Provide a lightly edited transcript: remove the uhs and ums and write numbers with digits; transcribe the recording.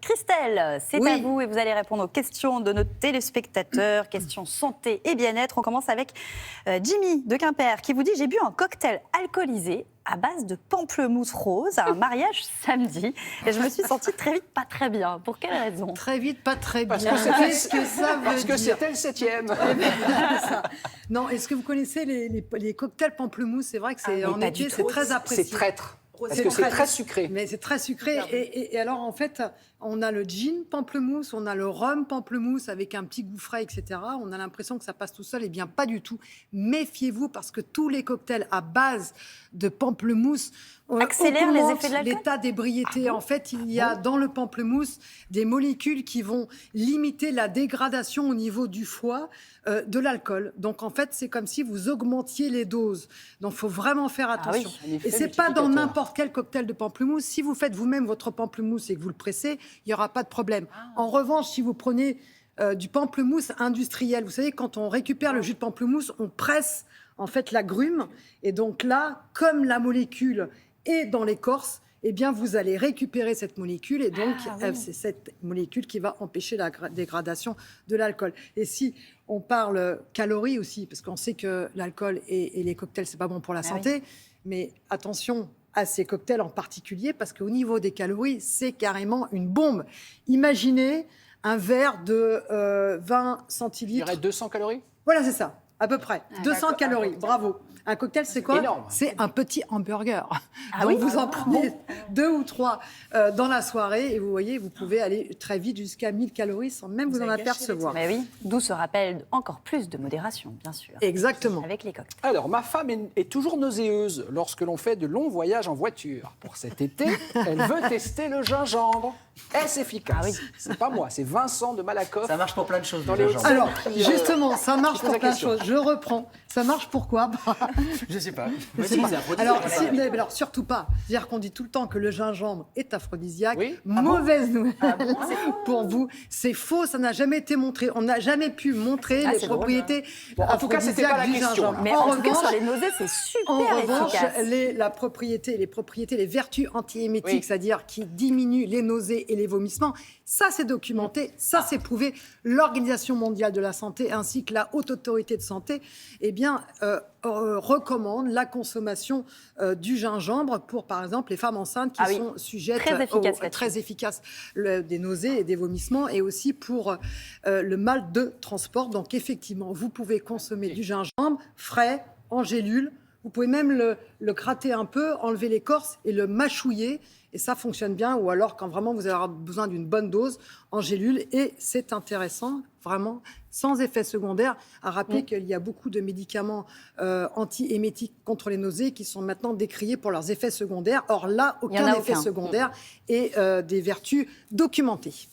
Christelle, c'est Oui. à vous et vous allez répondre aux questions de nos téléspectateurs, questions santé et bien-être. On commence avec Jimmy de Quimper qui vous dit « J'ai bu un cocktail alcoolisé à base de pamplemousse rose à un mariage samedi et je me suis sentie très vite pas très bien. Pour quelle raison ?» Très vite, pas très bien. Qu'est-ce que ça veut Parce que dire c'était le 7e. Ça. Non, est-ce que vous connaissez les cocktails pamplemousse? C'est vrai que c'est en été, c'est très apprécié. C'est traître. Parce C'est que c'est traître. très sucré. Mais c'est très sucré. Et alors, en fait, on a le gin pamplemousse, on a le rhum pamplemousse avec un petit goût frais, etc. On a l'impression que ça passe tout seul. Eh bien, pas du tout. Méfiez-vous parce que tous les cocktails à base de pamplemousse accélèrent les augmentent effets de l'alcool. l'état d'ébriété. En fait, il y a dans le pamplemousse des molécules qui vont limiter la dégradation au niveau du foie de l'alcool. Donc, en fait, c'est comme si vous augmentiez les doses. Donc, il faut vraiment faire attention. Un effet Et c'est pas dans multiplicateur. n'importe quel cocktail de pamplemousse. Si vous faites vous-même votre pamplemousse et que vous le pressez, il n'y aura pas de problème. En revanche, si vous prenez du pamplemousse industriel, vous savez, quand on récupère le jus de pamplemousse, on presse en fait l'agrume. Et donc là, comme la molécule est dans l'écorce, eh bien, vous allez récupérer cette molécule et donc c'est cette molécule qui va empêcher la dégradation de l'alcool. Et si on parle calories aussi, parce qu'on sait que l'alcool et les cocktails, c'est pas bon pour la santé, mais attention à ces cocktails en particulier, parce qu'au niveau des calories, c'est carrément une bombe. Imaginez un verre de 20 Il y centilitres. aurait 200 calories. Voilà, c'est ça, à peu près. 200 calories, bravo. Un cocktail, c'est quoi? énorme. C'est un petit hamburger. Ah Donc oui vous en prenez 2 ou 3 dans la soirée et vous voyez, vous pouvez aller très vite jusqu'à 1000 calories sans même vous en apercevoir. Mais oui, d'où ce rappel encore plus de modération, bien sûr. Exactement. Avec les cocktails. Alors, ma femme est toujours nauséeuse lorsque l'on fait de longs voyages en voiture. Pour cet été, elle veut tester le gingembre. Est-ce efficace? Ah oui. C'est pas moi, c'est Vincent de Malakoff. Ça marche pour plein de choses. Dans le les gingembre. Alors, Qui, justement, ça marche qui pose pour la plein de question. choses. Je reprends. Ça marche pour quoi? Je sais pas. Je sais Oui, pas. c'est aphrodisiaque, Alors, voilà. mais alors, surtout pas. C'est-à-dire qu'on dit tout le temps que le gingembre est aphrodisiaque. Oui. Mauvaise nouvelle pour vous. C'est faux, ça n'a jamais été montré. On n'a jamais pu montrer les c'est drôle, propriétés Bon, en tout cas, c'était pas la aphrodisiaques du question, gingembre. là. Mais en tout cas, sur les nausées, c'est super En revanche, efficace. les propriétés, les vertus antiémétiques, Oui. c'est-à-dire qui diminuent les nausées et les vomissements, ça c'est documenté, ça c'est prouvé. L'Organisation mondiale de la santé ainsi que la Haute Autorité de santé, eh bien, recommandent la consommation du gingembre pour, par exemple, les femmes enceintes qui Ah oui. sont sujettes Très efficace là-dessus. très efficace des nausées et des vomissements, et aussi pour le mal de transport. Donc, effectivement, vous pouvez consommer du gingembre frais, en gélule. Vous pouvez même le gratter un peu, enlever l'écorce et le mâchouiller. Et ça fonctionne bien. Ou alors, quand vraiment vous avez besoin d'une bonne dose, en gélule. Et c'est intéressant, vraiment, sans effet secondaire, à rappeler qu'il y a beaucoup de médicaments anti-émétiques contre les nausées qui sont maintenant décriés pour leurs effets secondaires. Or là, Il y en aucun a effet aucun. secondaire et des vertus documentées.